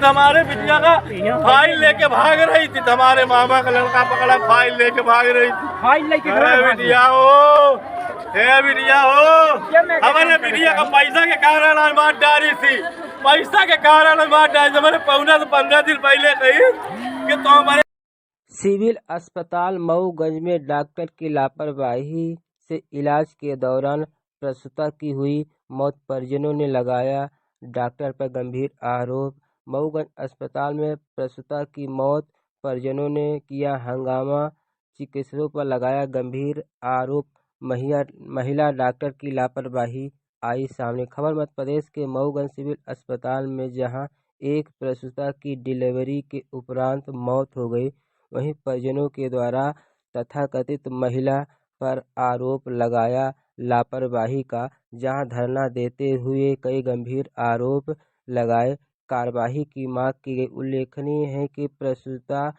हमारे बिटिया का फाइल लेके भाग रही थी, हमारे मामा का लड़का पकड़ा, फाइल लेके भाग रही थी। फाइल लेके बिटिया हो, बिटिया हो, हमारे बिटिया का पैसा के कारण मार डाली थी, पैसा के कारण मार डाली। हमारे 15 दिन पहले कही कि तो हमारे सिविल अस्पताल मऊगंज में डॉक्टर की लापरवाही से इलाज के दौरान प्रसूता की हुई मौत, परिजनों ने लगाया डॉक्टर पर गंभीर आरोप। मऊगंज अस्पताल में प्रसूता की मौत, परिजनों ने किया हंगामा, चिकित्सकों पर लगाया गंभीर आरोप। महिला डॉक्टर की लापरवाही आई सामने। खबर मध्य प्रदेश के मऊगंज सिविल अस्पताल में, जहां एक प्रसूता की डिलीवरी के उपरांत मौत हो गई, वहीं परिजनों के द्वारा तथाकथित महिला पर आरोप लगाया लापरवाही का, जहां धरना देते हुए कई गंभीर आरोप लगाए। कार्रवाई की मांग की गई। उल्लेखनीय है कि प्रसूता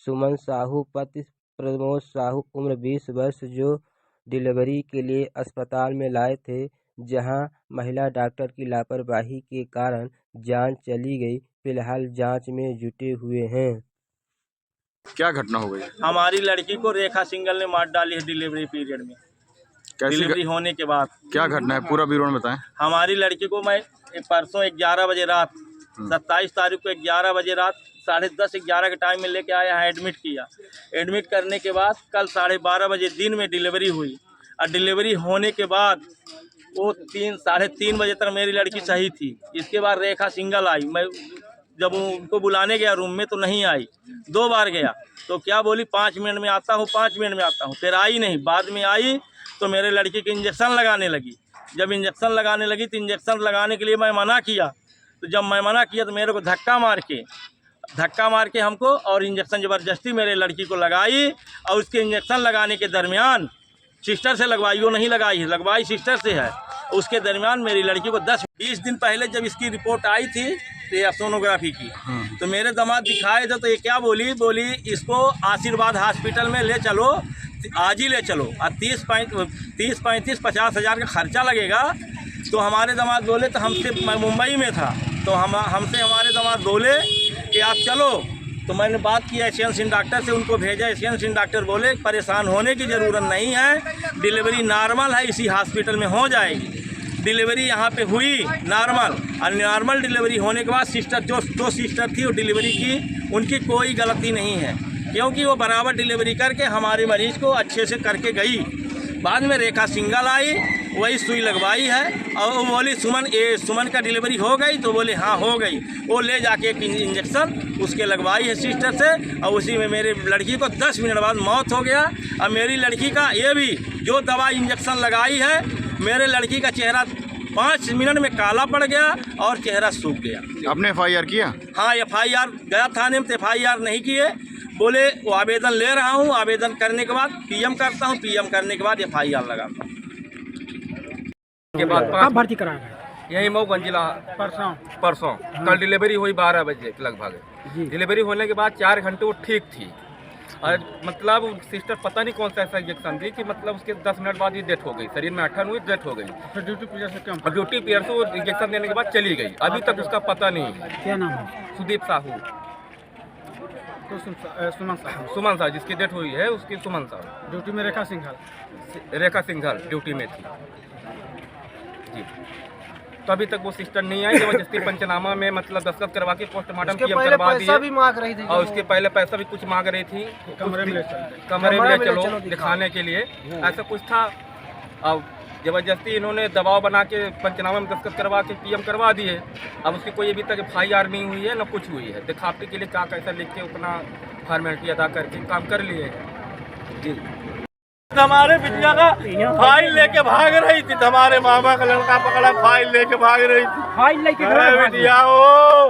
सुमन साहू पति प्रमोद साहू उम्र 20 वर्ष, जो डिलीवरी के लिए अस्पताल में लाए थे, जहां महिला डॉक्टर की लापरवाही के कारण जान चली गई। फिलहाल जांच में जुटे हुए हैं। क्या घटना हो गई? हमारी लड़की को रेखा सिंगल ने मार डाली है डिलीवरी पीरियड में, डिलीवरी होने के बाद। क्या घटना है, पूरा विवरण बताएं। हमारी लड़की को मैं परसों 11 बजे रात, 27 तारीख को 11 बजे रात 10:30-11 के टाइम में लेके आया है, एडमिट किया। एडमिट करने के बाद कल 12:30 बजे दिन में डिलीवरी हुई, और डिलीवरी होने के बाद वो 3-3:30 बजे तक मेरी लड़की सही थी। इसके बाद रेखा सिंगल आई। मैं जब उनको बुलाने गया रूम में तो नहीं आई, 2 बार गया तो क्या बोली 5 मिनट में आता हूँ, 5 मिनट में आता हूँ, फिर आई नहीं। बाद में आई तो मेरे लड़की के इंजेक्शन लगाने लगी। जब इंजेक्शन लगाने लगी तो इंजेक्शन लगाने के लिए मैं मना किया, तो जब मैं मना किया तो मेरे को धक्का मार के हमको और इंजेक्शन ज़बरदस्ती मेरे लड़की को लगाई। और उसके इंजेक्शन लगाने के दरमियान सिस्टर से लगवाई, वो नहीं लगाई है, लगवाई सिस्टर से है। उसके दरमियान मेरी लड़की को 10-20 दिन पहले जब इसकी रिपोर्ट आई थी ये सोनोग्राफी की, तो मेरे दामाद दिखाए थे, तो ये क्या बोली इसको आशीर्वाद हॉस्पिटल में ले चलो, आज ही ले चलो, और 30-35-50 हज़ार का खर्चा लगेगा। तो हमारे दामाद बोले, तो हमसे, मैं मुंबई में था, तो हमसे हमारे दामाद बोले कि आप चलो। तो मैंने बात की एशियन सिंह डॉक्टर से, उनको भेजा। एशियन सिंह डॉक्टर बोले परेशान होने की ज़रूरत नहीं है, डिलीवरी नॉर्मल है, इसी हॉस्पिटल में हो जाएगी। डिलीवरी यहाँ पे हुई नॉर्मल, और नॉर्मल डिलीवरी होने के बाद सिस्टर, जो 2 सिस्टर थी वो डिलीवरी की, उनकी कोई गलती नहीं है, क्योंकि वो बराबर डिलीवरी करके हमारे मरीज़ को अच्छे से करके गई। बाद में रेखा सिंगल आई, वही सुई लगवाई है, और वो बोली सुमन का डिलीवरी हो गई, तो बोले हाँ हो गई। वो ले जाके एक इंजेक्शन उसके लगवाई है सिस्टर से, और उसी में मेरी लड़की को 10 मिनट बाद मौत हो गया। और मेरी लड़की का ये भी जो दवा इंजेक्शन लगाई है, मेरे लड़की का चेहरा 5 मिनट में काला पड़ गया और चेहरा सूख गया। आपने FIR किया? हाँ, FIR गया थाने में, तो FIR नहीं किए, बोले वो आवेदन ले रहा हूँ, आवेदन करने के बाद PM करता हूँ, PM करने के बाद FIR लगाता हूँ। के बाद कब भर्ती कराया गया? यही मऊगंज जिला परसों कल डिलीवरी हुई 12 बजे लगभग। डिलीवरी होने के बाद 4 घंटे वो ठीक थी, और मतलब सिस्टर पता नहीं कौन सा ऐसा इंजेक्शन दी कि मतलब उसके 10 मिनट बाद ये डेथ हो गई, शरीर में अठन हुई, डेथ हो गई। तो ड्यूटी पीरियड से क्यों? और ड्यूटी पीरियड से वो इंजेक्शन देने के बाद चली गई, अभी तक उसका पता नहीं है। क्या नाम है? सुदीप साहू, तो सुमन साहब। सुमन साहू जिसकी डेथ हुई है, उसकी सुमन साहू। ड्यूटी में रेखा सिंघल ड्यूटी में थी जी। तो अभी तक वो सिस्टर नहीं आई, जबरदस्ती पंचनामा में मतलब दस्तखत करवा के पोस्टमार्टम PM करवा दिए, भी मांग रही थी, और उसके पहले पैसा भी कुछ मांग रही थी, कमरे में ले चलो दिखाने के लिए, ऐसा कुछ था। अब जबरदस्ती इन्होंने दबाव बना के पंचनामा में दस्तखत करवा के PM करवा दिए। अब उसकी कोई अभी तक FIR नहीं हुई है, न कुछ हुई है। दिखावटी के लिए क्या कैसा लिख के अपना फॉर्मेलिटी अदा करके काम कर लिए जी। हमारे बिटिया का फाइल लेके भाग रही थी, हमारे मामा का लड़का पकड़ा, फाइल लेके भाग रही थी। फाइल लेके बिटिया हो,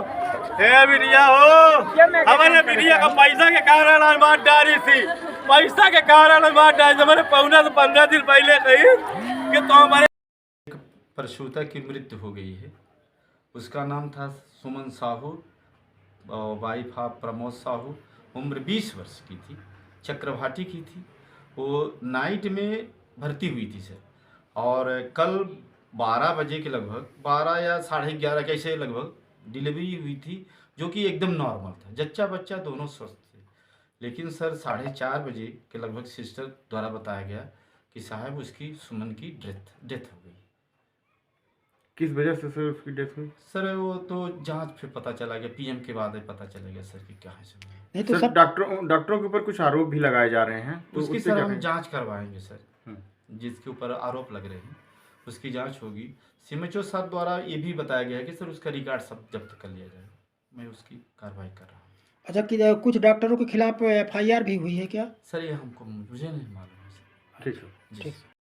हमारे बिटिया का पैसा के कारण मार डाली थी, पैसा के कारण मार डाली। हमारे 15 दिन पहले कही कि तो हमारे प्रसूता की मृत्यु हो गई है। उसका नाम था सुमन साहू, वाइफ ऑफ प्रमोद साहू, उम्र 20 वर्ष की थी, चक्रभाटी की थी। वो नाइट में भर्ती हुई थी सर, और कल 12 बजे के लगभग, 12 या 11:30 के ऐसे लगभग डिलीवरी हुई थी। जो कि एकदम नॉर्मल था, जच्चा बच्चा दोनों स्वस्थ थे। लेकिन सर 4:30 बजे के लगभग सिस्टर द्वारा बताया गया कि साहब उसकी सुमन की डेथ हो गई। किस वजह से सर उसकी डेथ हुई? सर वो तो जांच फिर पता चला गया, पीएम के बाद पता चलेगा सर कि क्या है सर। नहीं तो सर डॉक्टरों के ऊपर कुछ आरोप भी लगाए जा रहे हैं, तो उसकी उससे सर क्या हम कहें? जांच करवाएंगे सर, जिसके ऊपर आरोप लग रहे हैं उसकी जांच होगी। सीएमएचओ साहब द्वारा ये भी बताया गया है कि सर उसका रिकॉर्ड सब जब्त कर लिया जाए। मैं उसकी कार्रवाई कर रहा हूँ। अच्छा कि कुछ डॉक्टरों के खिलाफ FIR भी हुई है क्या? सर ये मुझे नहीं मालूम है सर। ठीक है। जी। ठीक।